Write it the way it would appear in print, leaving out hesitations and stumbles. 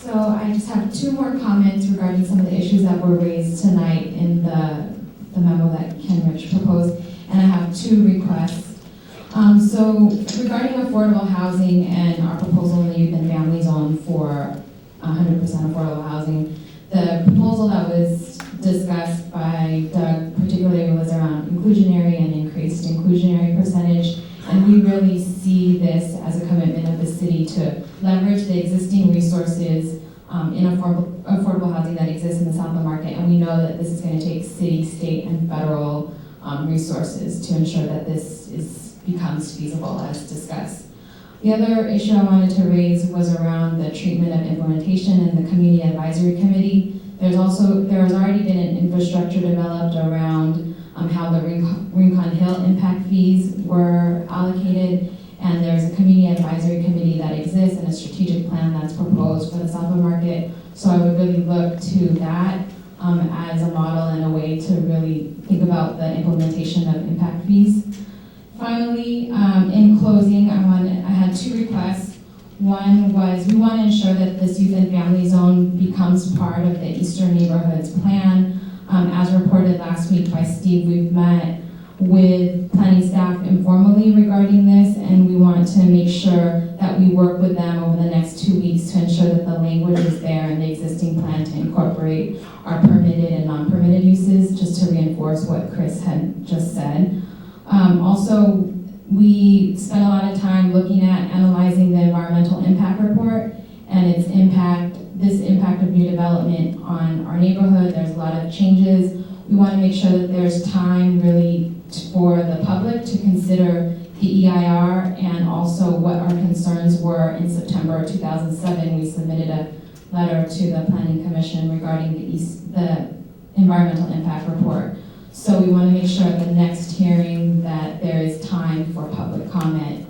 So I just have two more comments regarding some of the issues that were raised tonight in the memo that Ken Rich proposed, and I have two requests. So regarding affordable housing and our proposal in the youth and family zone for 100% affordable housing, the proposal that was discussed by Doug particularly was around inclusionary and increased inclusionary percentage, and we really see this as a commitment of the city to leverage the existing resources in affordable housing that exists in the South Market, and we know that this is going to take city, state, and federal resources to ensure that this becomes feasible as discussed. The other issue I wanted to raise was around the treatment of implementation in the Community Advisory Committee. There has already been an infrastructure developed around how the Rincon Hill impact fees were allocated, and there's a Community Advisory Committee that exists and a strategic plan that's proposed for the South Market. So I would really look to that as a model and a way to really think about the implementation of impact fees. Finally, in closing, I had two requests. One was we want to ensure that this youth and family zone becomes part of the Eastern Neighborhoods Plan. As reported last week by Steve, we've met with planning staff informally regarding this, and we want to make sure that we work with them over the next 2 weeks to ensure that the language is there in the existing plan to incorporate our permitted and non-permitted uses, just to reinforce what Chris had just said. Also, we spent a lot of time looking at analyzing the environmental impact report and its impact, this impact of new development on our neighborhood. There's a lot of changes. We want to make sure that there's time really for the public to consider the EIR and also what our concerns were. In September 2007, we submitted a letter to the Planning Commission regarding the environmental impact report. So we want to make sure at the next hearing that there is time for public comment